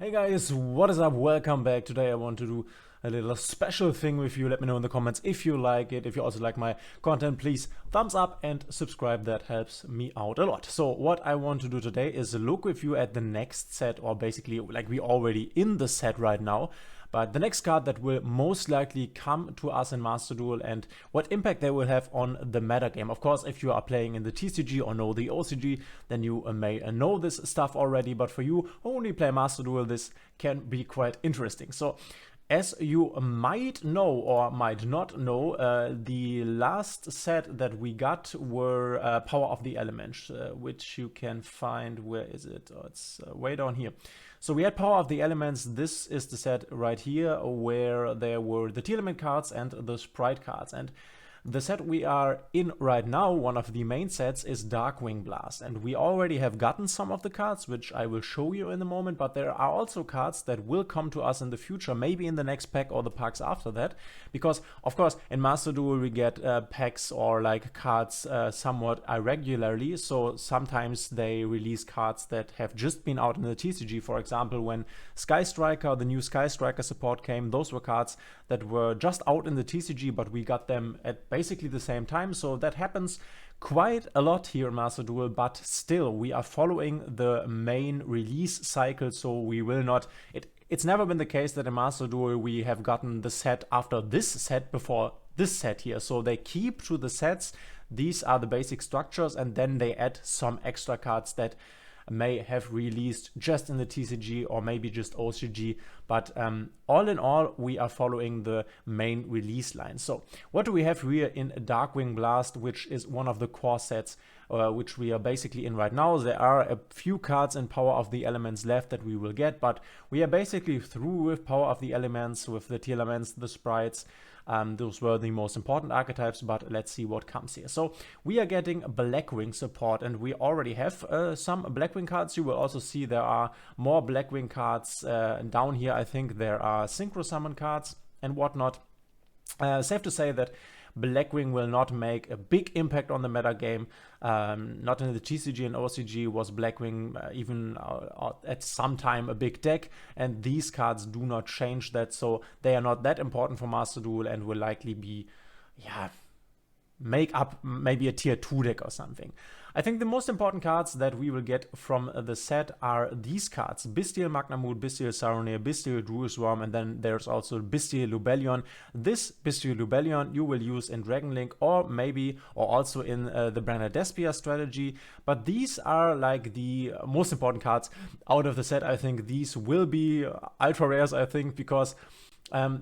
Hey guys, what is up? Welcome back. Today I want to do a little special thing with you. Let me know in the comments if you like it. If you also like my content, please thumbs up and subscribe. That helps me out a lot. So what I want to do today is look with you at the next set, or basically like we already in the set right now. But the next card that will most likely come to us in Master Duel and what impact they will have on the meta game. Of course, if you are playing in the TCG or know the OCG, then you may know this stuff already. But for you who only play Master Duel, this can be quite interesting. So as you might know or might not know, the last set that we got were Power of the Elements, which you can find, where is it? Oh, it's way down here. So we had Power of the Elements. This is the set right here where there were the Telement cards and the Spright cards. And the set we are in right now, one of the main sets, is Darkwing Blast, and we already have gotten some of the cards, which I will show you in a moment, but there are also cards that will come to us in the future, maybe in the next pack or the packs after that, because of course in Master Duel we get packs or like cards somewhat irregularly, so sometimes they release cards that have just been out in the TCG. For example, when Sky Striker, the new Sky Striker support came, those were cards that were just out in the TCG, but we got them at basically the same time. So that happens quite a lot here in Master Duel, but still we are following the main release cycle, so we will not, it's never been the case that in Master Duel we have gotten the set after this set before this set here. So they keep to the sets, these are the basic structures, and then they add some extra cards that may have released just in the TCG or maybe just OCG, but all in all we are following the main release line. So what do we have here in Darkwing Blast, which is one of the core sets which we are basically in right now? There are a few cards in Power of the Elements left that we will get, but we are basically through with Power of the Elements, with the Telements, the Sprites. Those were the most important archetypes, but let's see what comes here. So we are getting Blackwing support, and we already have some Blackwing cards. You will also see there are more Blackwing cards down here. I think there are Synchro Summon cards and whatnot. Safe to say that Blackwing will not make a big impact on the meta game. Not in the TCG and OCG was Blackwing even at some time a big deck, and these cards do not change that, so they are not that important for Master Duel and will likely be, yeah, make up maybe a tier 2 deck or something. I think the most important cards that we will get from the set are these cards: Bystial Magnamut, Bystial Saronir, Bystial Druisworm, and then there's also Bystial Lubellion. This Bystial Lubellion you will use in Dragon Link or maybe or also in the Branded Despia strategy, but these are like the most important cards out of the set. I think these will be ultra rares, I think, because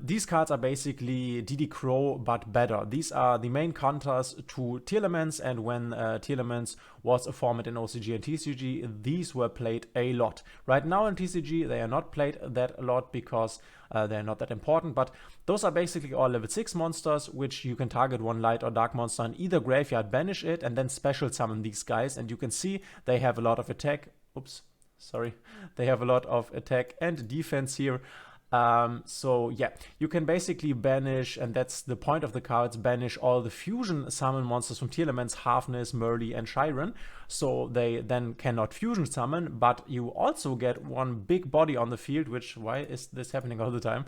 these cards are basically DD Crow but better. These are the main counters to Telements, and when Telements was a format in OCG and TCG, these were played a lot. Right now in TCG they are not played that a lot because they're not that important, but those are basically all level 6 monsters, which you can target one light or dark monster in either graveyard, banish it, and then special summon these guys, and you can see they have a lot of attack. Oops, sorry. They have a lot of attack and defense here. So yeah, you can basically banish, and that's the point of the cards, banish all the fusion summon monsters from Telements, Halfness, Merly, and Chiron, so they then cannot fusion summon, but you also get one big body on the field, which, why is this happening all the time?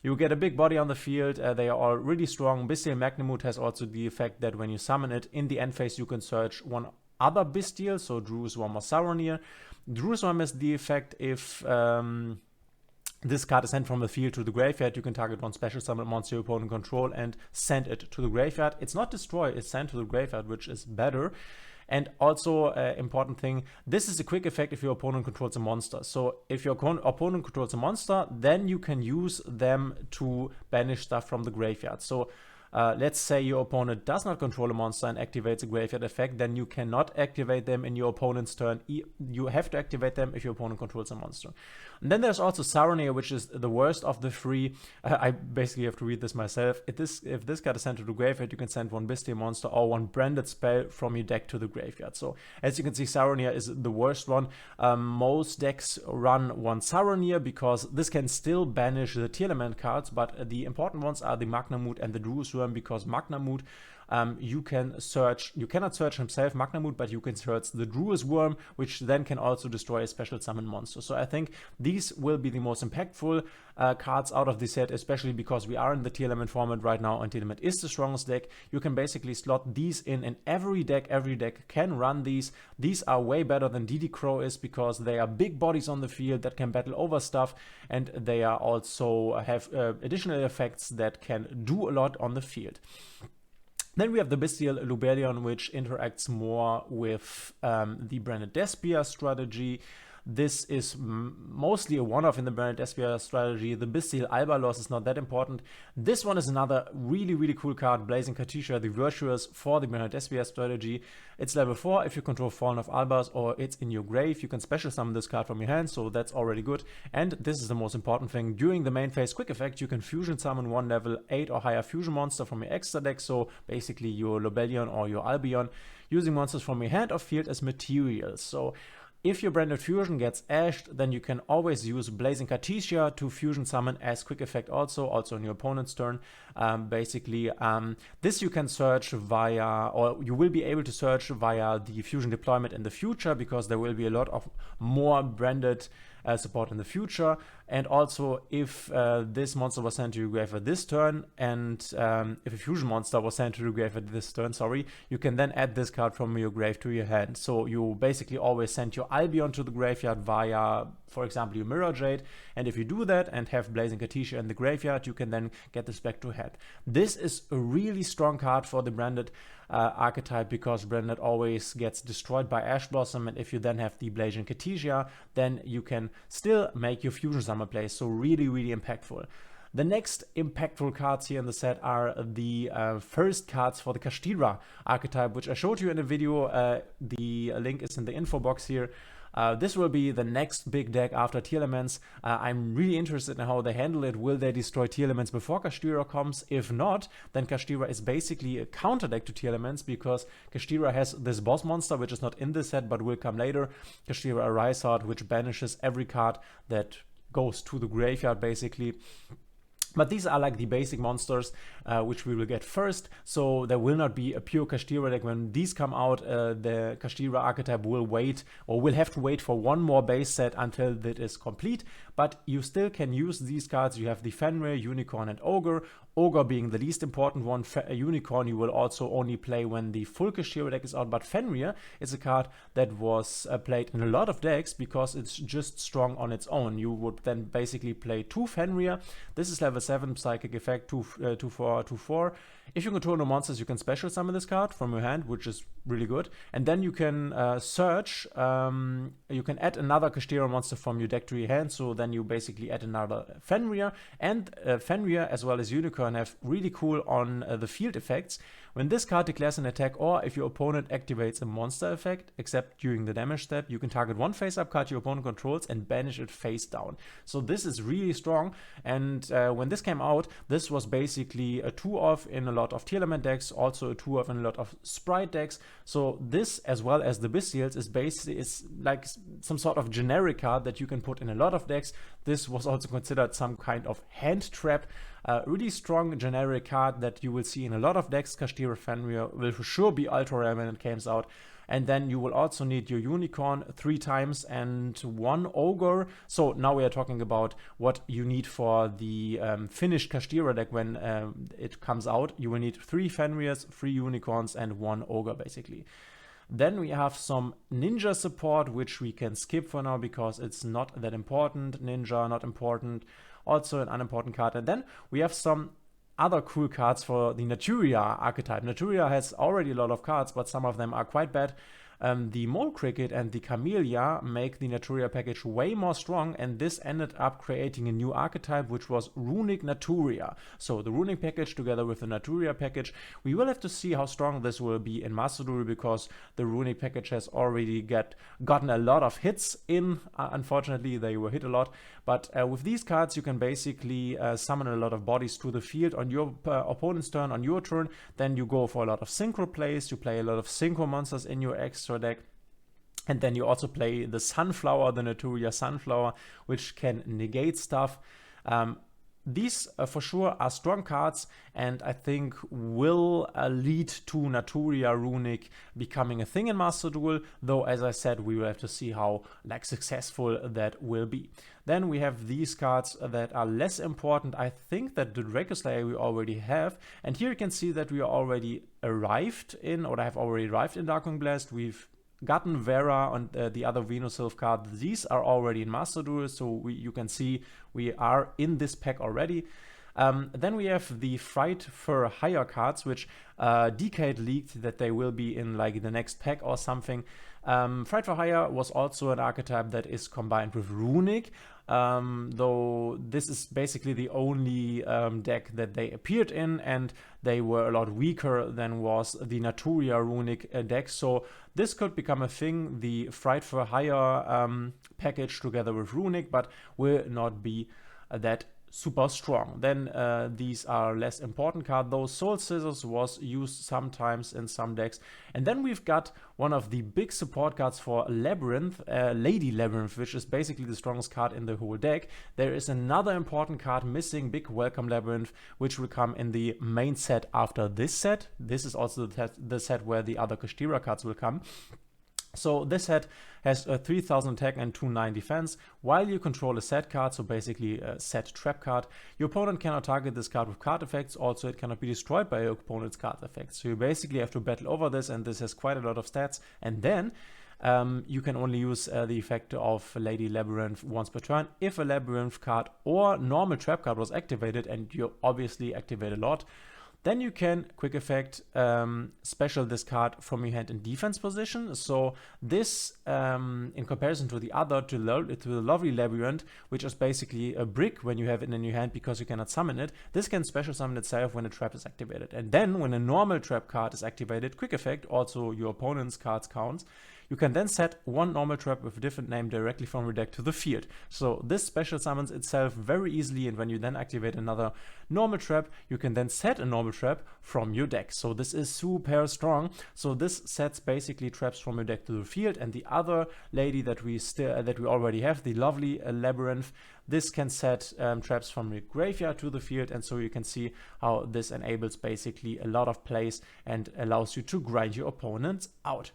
You get a big body on the field, they are all really strong. Bystial Magnamut has also the effect that when you summon it, in the end phase you can search one other Bystial, so Druisworm or Saronir. Druisworm is the effect if this card is sent from the field to the graveyard, you can target one special summon monster your opponent control and send it to the graveyard. It's not destroy, it's sent to the graveyard, which is better. And also, important thing, this is a quick effect if your opponent controls a monster. So if your opponent controls a monster, then you can use them to banish stuff from the graveyard. So let's say your opponent does not control a monster and activates a graveyard effect, then you cannot activate them in your opponent's turn. You have to activate them if your opponent controls a monster. And then there's also Saronir, which is the worst of the three. I basically have to read this myself. If this card is sent to the graveyard, you can send one Bystial monster or one branded spell from your deck to the graveyard. So as you can see, Saronir is the worst one. Most decks run one Saronir because this can still banish the Telement cards, but the important ones are the Magnamut and the Druisworm, because Magnamut you cannot search himself, Magnamoot, but you can search the Druid's Worm, which then can also destroy a special summon monster. So I think these will be the most impactful cards out of the set, especially because we are in the Tier Element format right now, and Tier Element is the strongest deck. You can basically slot these in every deck. Every deck can run these. These are way better than DD Crow is, because they are big bodies on the field that can battle over stuff, and they are also have additional effects that can do a lot on the field. Then we have the Bystial Lubellion, which interacts more with the Branded Despia strategy. This is mostly a one-off in the Branded Despia strategy. The Bystial Albalos is not that important. This one is another really cool card, Blazing Katisha, the Virtuous, for the Branded Despia strategy. It's level 4 if you control Fallen of Albas or it's in your grave. You can special summon this card from your hand, so that's already good. And this is the most important thing. During the main phase quick effect, you can fusion summon one level 8 or higher fusion monster from your extra deck, so basically your Lubellion or your Albion, using monsters from your hand or field as materials. So if your Branded Fusion gets ashed, then you can always use Blazing Katisha to fusion summon as quick effect also on your opponent's turn. This you can search via, or you will be able to search via the fusion deployment in the future, because there will be a lot of more branded support in the future. And also, if this monster was sent to your grave at this turn, and if a fusion monster was sent to your grave at this turn, you can then add this card from your grave to your hand. So you basically always send your Albion to the graveyard via, for example, your Mirror Jade. And if you do that and have Blazing Katisha in the graveyard, you can then get this back to hand. This is a really strong card for the Branded archetype, because Branded always gets destroyed by Ash Blossom, and if you then have the Blazing Katisha, then you can still make your fusion summon play. So really impactful. The next impactful cards here in the set are the first cards for the Kashtira archetype, which I showed you in a video. The link is in the info box here. This will be the next big deck after Tier Elements. I'm really interested in how they handle it. Will they destroy Tier Elements before Kashtira comes? If not, then Kashtira is basically a counter deck to Tier Elements, because Kashtira has this boss monster, which is not in this set but will come later. Kashtira Arisard, which banishes every card that goes to the graveyard basically. But these are like the basic monsters, which we will get first. So there will not be a pure Kashtira deck. When these come out, the Kashtira archetype will wait, or will have to wait for one more base set until that is complete. But you still can use these cards. You have the Fenrir, Unicorn, and Ogre. Ogre being the least important one. Unicorn you will also only play when the full Kashtira deck is out, but Fenrir is a card that was played in a lot of decks because it's just strong on its own. You would then basically play 2 Fenrir. This is level 7 psychic effect, 2/4. If you control no monsters, you can special summon this card from your hand, which is really good. And then you can search, you can add another Kashtira monster from your deck to your hand, so then you basically add another Fenrir. And Fenrir as well as Unicorn have really cool on the field effects. When this card declares an attack, or if your opponent activates a monster effect, except during the damage step, you can target one face-up card your opponent controls and banish it face down. So this is really strong, and when this came out, this was basically a 2-off in a lot of Tier Element decks, also a 2-off in a lot of Spright decks. So this, as well as the Bystials, is like some sort of generic card that you can put in a lot of decks. This was also considered some kind of hand trap. Really strong generic card that you will see in a lot of decks. Kashtira Fenrir will for sure be ultra rare when it comes out. And then you will also need your Unicorn 3 times and 1 Ogre. So now we are talking about what you need for the finished Kashtira deck when it comes out. You will need 3 Fenrirs, 3 Unicorns, and 1 Ogre basically. Then we have some Ninja support, which we can skip for now because it's not that important. Ninja, not important. Also an unimportant card. And then we have some other cool cards for the Naturia archetype. Naturia has already a lot of cards, but some of them are quite bad. The Mole Cricket and the Camellia make the Naturia package way more strong, and this ended up creating a new archetype, which was Runick Naturia. So the Runick package together with the Naturia package. We will have to see how strong this will be in Master Duel, because the Runick package has already gotten a lot of hits in. Unfortunately, they were hit a lot. But with these cards, you can basically summon a lot of bodies to the field on your opponent's turn, on your turn. Then you go for a lot of synchro plays. You play a lot of synchro monsters in your extra deck. And then you also play the Sunflower, the Naturia Sunflower, which can negate stuff. these for sure are strong cards, and I think will lead to Naturia Runick becoming a thing in Master Duel, though as I said, we will have to see how like successful that will be. Then we have these cards that are less important. I think that the Draco Slayer we already have, and here you can see that we are already arrived in, or I have already arrived in Darkwing Blast. We've gotten Vera and the other Venusilph card. These are already in Master Duel, so you can see we are in this pack already. Then we have the Frightfur higher cards, which Decade leaked that they will be in like the next pack or something. Frightfur higher was also an archetype that is combined with Runick, though this is basically the only deck that they appeared in, and they were a lot weaker than was the Naturia Runick deck, so this could become a thing, the Frightfur higher package together with Runick, but will not be that super strong. Then these are less important cards. Those Soul Scissors was used sometimes in some decks. And then we've got one of the big support cards for Labyrinth, Lady Labyrinth, which is basically the strongest card in the whole deck. There is another important card missing, Big Welcome Labyrinth, which will come in the main set after this set. This is also the set where the other Kashtira cards will come. So this set has a 3000 attack and 29 defense. While you control a set card, so basically a set trap card, your opponent cannot target this card with card effects. Also, it cannot be destroyed by your opponent's card effects. So you basically have to battle over this, and this has quite a lot of stats. And then you can only use the effect of Lady Labyrinth once per turn if a Labyrinth card or normal trap card was activated, and you obviously activate a lot. Then you can, quick effect, special this card from your hand in defense position. So this, in comparison to the other, to the lovely Labyrinth, which is basically a brick when you have it in your hand because you cannot summon it, this can special summon itself when a trap is activated. And then when a normal trap card is activated, quick effect, also your opponent's cards counts, you can then set one normal trap with a different name directly from your deck to the field. So this special summons itself very easily, and when you then activate another normal trap, you can then set a normal trap from your deck. So this is super strong. So this sets basically traps from your deck to the field, and the other lady that we already have, the lovely Labyrinth, this can set traps from your graveyard to the field, and so you can see how this enables basically a lot of plays and allows you to grind your opponents out.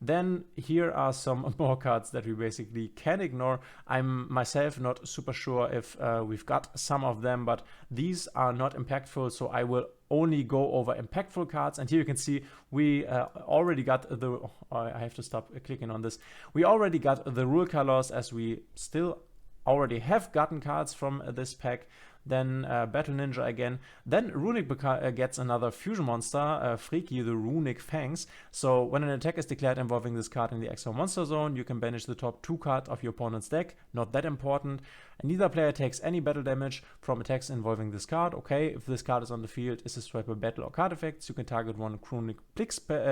Then here are some more cards that we basically can ignore. I'm myself not super sure if we've got some of them, but these are not impactful, so I will only go over impactful cards. And here you can see we already got the... I have to stop clicking on this. We already got the rule colors, as we still already have gotten cards from this pack. Then Battle Ninja again. Then Runick gets another fusion monster, Freaky, the Runick Fangs. So when an attack is declared involving this card in the extra monster zone, you can banish the top 2 cards of your opponent's deck. Not that important. And neither player takes any battle damage from attacks involving this card. Okay, if this card is on the field, is destroyed by battle or card effects, you can target one Runick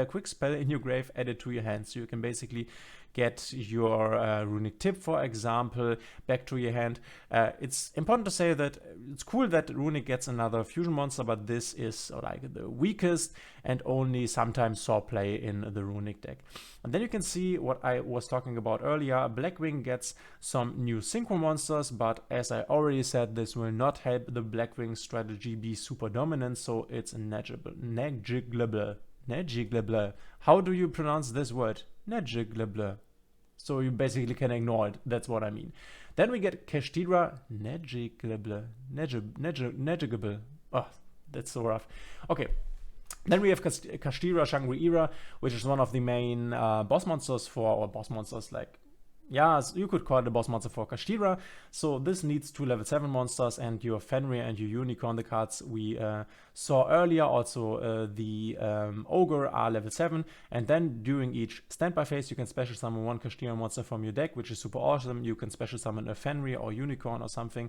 quick spell in your grave, add it to your hand. So you can basically get your Runick Tip, for example, back to your hand. It's important to say that it's cool that Runick gets another fusion monster, but this is like the weakest and only sometimes saw play in the Runick deck. And then you can see what I was talking about earlier. Blackwing gets some new synchro monsters, but as I already said, this will not help the Blackwing strategy be super dominant, so it's negligible. How do you pronounce this word? Negligible. So you basically can ignore it. That's what I mean. Then we get Kashtira, negligible. Oh, that's so rough. Okay. Then we have Kashtira Shangri-Ira, which is one of the main boss monsters like, yeah, you could call it a boss monster for Kashtira. So this needs 2 level 7 monsters, and your Fenrir and your Unicorn, the cards we saw earlier, also the Ogre are level 7. And then during each standby phase, you can special summon 1 Kashtira monster from your deck, which is super awesome. You can special summon a Fenrir or Unicorn or something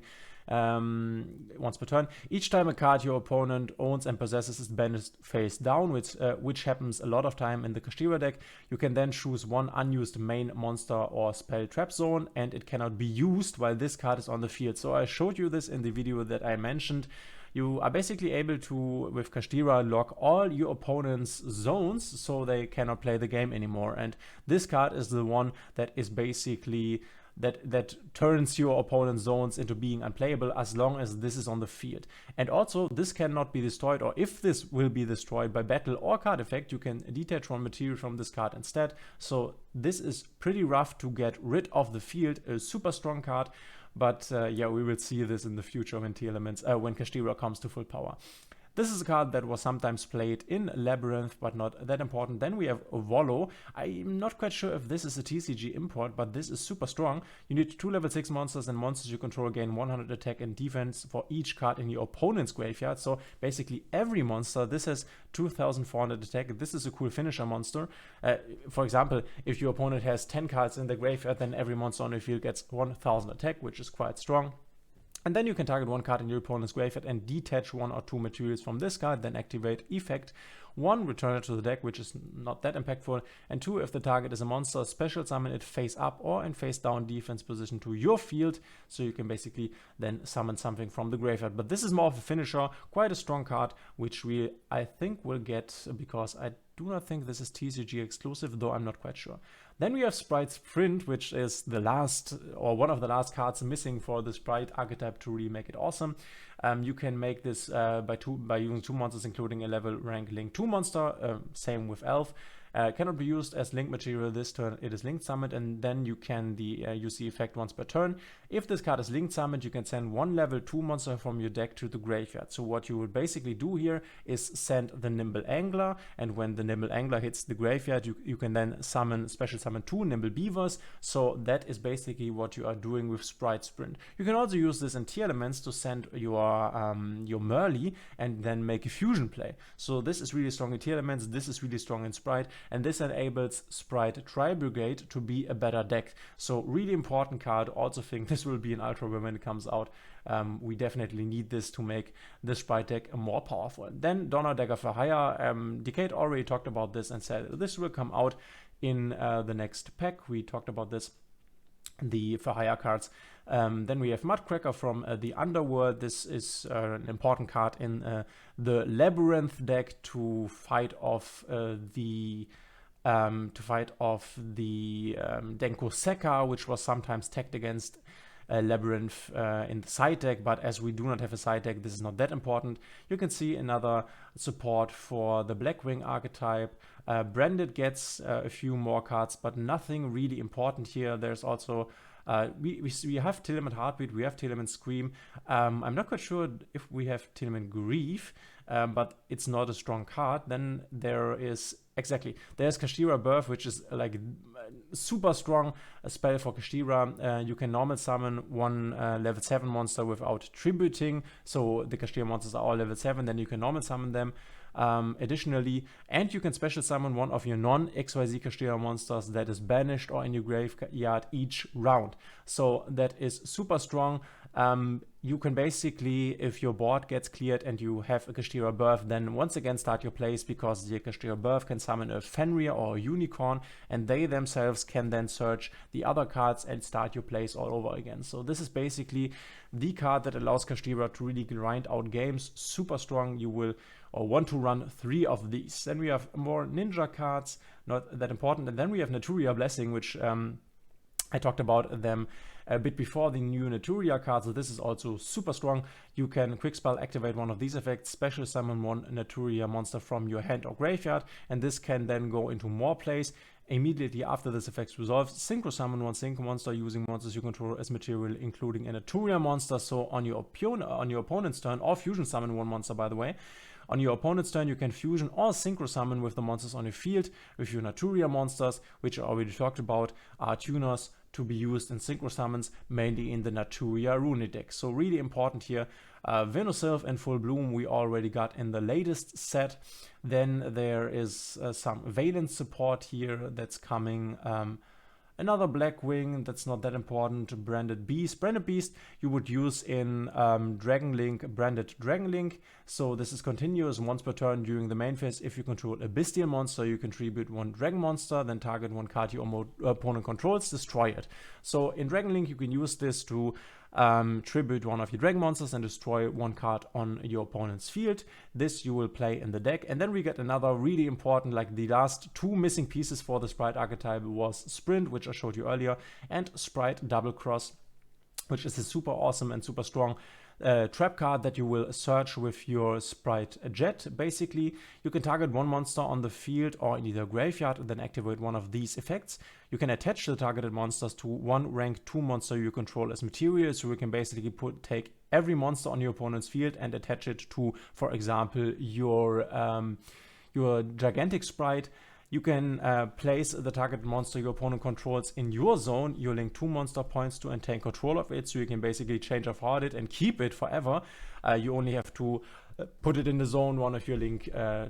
once per turn. Each time a card your opponent owns and possesses is banished face down, which happens a lot of time in the Kashtira deck. You can then choose 1 unused main monster or spell trap zone, and it cannot be used while this card is on the field. So I showed you this in the video that I mentioned. You are basically able to, with Kashtira, lock all your opponent's zones so they cannot play the game anymore. And this card is the one that is basically that turns your opponent's zones into being unplayable as long as this is on the field. And also this cannot be destroyed, or if this will be destroyed by battle or card effect, you can detach one material from this card instead. So this is pretty rough to get rid of the field, a super strong card. But yeah, we will see this in the future when when Kashtira comes to full power. This is a card that was sometimes played in Labyrinth, but not that important. Then we have Volo. I'm not quite sure if this is a TCG import, but this is super strong. You need 2 level 6 monsters, and monsters you control gain 100 attack and defense for each card in your opponent's graveyard. So basically every monster. This has 2400 attack. This is a cool finisher monster. For example, if your opponent has 10 cards in the graveyard, then every monster on your field gets 1000 attack, which is quite strong. And then you can target one card in your opponent's graveyard and detach 1 or 2 materials from this card, then activate effect 1, return it to the deck, which is not that impactful, and 2, if the target is a monster, special summon it face up or in face down defense position to your field, so you can basically then summon something from the graveyard. But this is more of a finisher, quite a strong card, which I think will get, because I do not think this is TCG exclusive, though I'm not quite sure. Then we have Sprite's Sprint, which is the last, or one of the last cards missing for the Spright archetype to really make it awesome. You can make this by using 2 monsters, including a level rank Link 2 monster, same with Elf. Cannot be used as link material this turn. It is linked summoned, and then you can use the effect once per turn. If this card is linked summoned, you can send 1 level 2 monster from your deck to the graveyard. So what you would basically do here is send the Nimble Angler, and when the Nimble Angler hits the graveyard, you can then special summon 2 Nimble Beavers. So that is basically what you are doing with Sprite Sprint. You can also use this in tier elements to send your Merly and then make a fusion play. So this is really strong in tier elements. This is really strong in Sprite. And this enables Spright Tri-Brigade to be a better deck. So really important card. Also think this will be an Ultra when it comes out. We definitely need this to make the Spright deck more powerful. Then Donner Dagger for Hire. Decade already talked about this and said this will come out in the next pack. We talked about this, the for hire cards. Then we have Mudcracker from the Underworld. This is an important card in the Labyrinth deck to fight off the Denko Sekka, which was sometimes tagged against Labyrinth in the side deck, but as we do not have a side deck, this is not that important. You can see another support for the Blackwing archetype. Branded gets a few more cards, but nothing really important here. There's also we have Telement Heartbeat, we have Telement Scream. I'm not quite sure if we have Telement Grief, but it's not a strong card. Then there's Kashtira Birth, which is like super strong spell for Kashtira. You can normal summon 1 level 7 monster without tributing, so the Kashtira monsters are all level 7, then you can normal summon them. Additionally, and you can special summon 1 of your non-XYZ Kashtira monsters that is banished or in your graveyard each round. So that is super strong. You can basically, if your board gets cleared and you have a Kashtira Birth, then once again start your plays, because the Kashtira Birth can summon a Fenrir or a Unicorn, and they themselves can then search the other cards and start your plays all over again. So this is basically the card that allows Kashtira to really grind out games. Super strong. You will want to run 3 of these. Then we have more ninja cards, not that important. And then we have Naturia Blessing, which I talked about them a bit before, the new Naturia card. So this is also super strong. You can quick spell activate 1 of these effects, special summon 1 Naturia monster from your hand or graveyard, and this can then go into more plays. Immediately after this effect resolves, synchro summon 1 synchro monster using monsters you control as material, including a Naturia monster. So on your opponent's turn, or fusion summon 1 monster, by the way. On your opponent's turn, you can fusion or synchro summon with the monsters on your field with your Naturia monsters, which I already talked about, are tuners to be used in synchro summons, mainly in the Naturia Runick deck. So really important here. Venosylph in full bloom we already got in the latest set. Then there is some Valence support here that's coming. Another Blackwing, that's not that important. Branded Beast. Branded Beast you would use in Dragon Link, Branded Dragon Link. So this is continuous once per turn during the main phase. If you control a Bystial monster, you contribute 1 Dragon monster, then target 1 card your opponent controls, destroy it. So in Dragon Link you can use this to tribute one of your dragon monsters and destroy one card on your opponent's field. This you will play in the deck. And then we get another really important, like the last two missing pieces for the Spright archetype was Sprint, which I showed you earlier, and Spright Double Cross, which is a super awesome and super strong trap card that you will search with your Spright Jet. Basically, you can target one monster on the field or in either graveyard and then activate one of these effects. You can attach the targeted monsters to one rank 2 monster you control as material, so you can basically take every monster on your opponent's field and attach it to, for example, your gigantic Spright. You can place the target monster your opponent controls in your zone. You link 2 monster points to and take control of it, so you can basically change or forward it and keep it forever. You only have to put it in the zone one of your link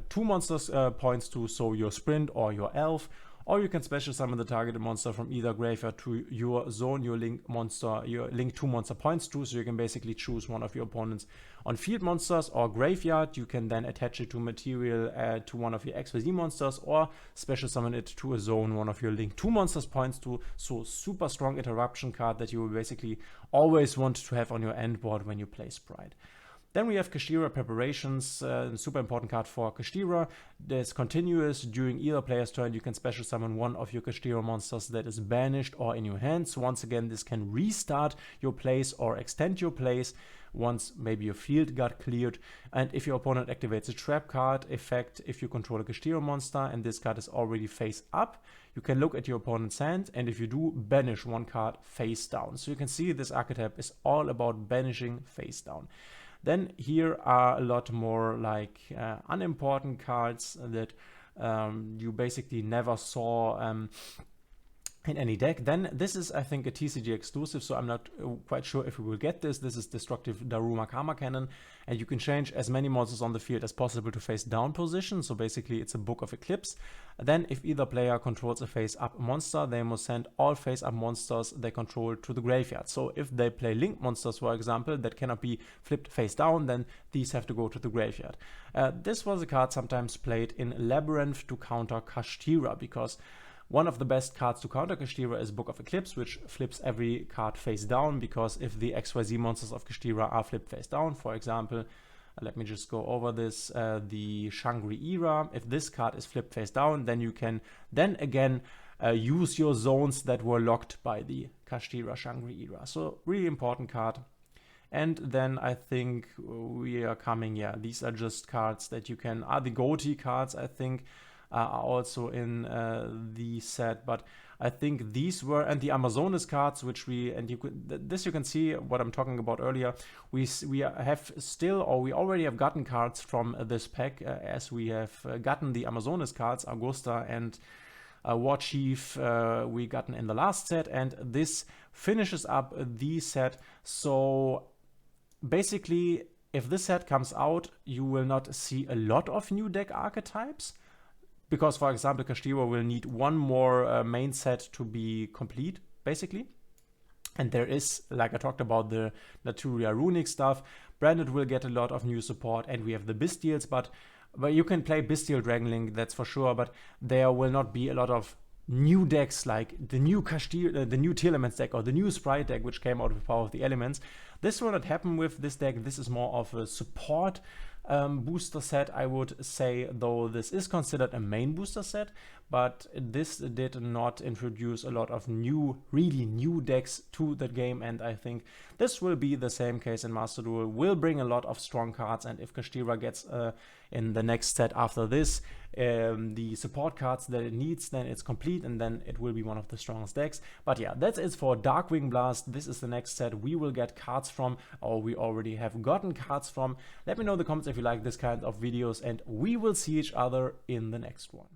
2 monsters points to, so your Sprint or your Elf. Or you can special summon the targeted monster from either graveyard to your zone your link 2 monster points to, so you can basically choose one of your opponent's on field monsters or graveyard. You can then attach it to material to one of your XYZ monsters, or special summon it to a zone one of your link 2 monsters points to. So super strong interruption card that you will basically always want to have on your end board when you play Spright. Then we have Kashtira Preparations, a super important card for Kashtira. That's continuous. During either player's turn, you can special summon one of your Kashtira monsters that is banished or in your hands. Once again, this can restart your plays or extend your plays once maybe your field got cleared. And if your opponent activates a trap card effect, if you control a Kashtira monster and this card is already face up, you can look at your opponent's hand, and if you do, banish one card face down. So you can see this archetype is all about banishing face down. Then here are a lot more like unimportant cards that you basically never saw in any deck. Then this is, I think, a TCG exclusive, so I'm not quite sure if we will get this. This is Destructive Daruma Karma Cannon, and you can change as many monsters on the field as possible to face down position. So basically it's a Book of Eclipse. Then if either player controls a face up monster, they must send all face up monsters they control to the graveyard. So if they play link monsters, for example, that cannot be flipped face down, then these have to go to the graveyard. This was a card sometimes played in Labyrinth to counter Kashtira, because one of the best cards to counter Kashtira is Book of Eclipse, which flips every card face down, because if the XYZ monsters of Kashtira are flipped face down, for example, let me just go over this, the Shangri Era, if this card is flipped face down, then you can then again use your zones that were locked by the Kashtira Shangri Era. So really important card. And then I think we are coming, these are just cards that you can, the GOTY cards, I think, are also in the set, but I think these were, and the Amazonas cards, which we, and you could, this you can see what I'm talking about earlier. We have still, or we already have gotten cards from this pack, as we have gotten the Amazonas cards, Augusta and War Chief, we gotten in the last set, and this finishes up the set. So basically, if this set comes out, you will not see a lot of new deck archetypes, because, for example, Kashtira will need one more main set to be complete, basically. And there is, like I talked about, the Naturia Runick stuff. Branded will get a lot of new support, and we have the Bystials, but you can play Bystial Dragonlink, that's for sure, but there will not be a lot of new decks like the new Kashtira, the new Telements deck, or the new Spright deck, which came out with Power of the Elements. This will not happen with this deck. This is more of a support booster set, I would say, though this is considered a main booster set, but this did not introduce a lot of new, really new decks to the game, and I think this will be the same case in Master Duel. Will bring a lot of strong cards, and if Kashtira gets in the next set after this the support cards that it needs, then it's complete, and then it will be one of the strongest decks. But yeah, that's it for Darkwing Blast. This is the next set we will get cards from, or we already have gotten cards from. Let me know in the comments if you like this kind of videos, and we will see each other in the next one.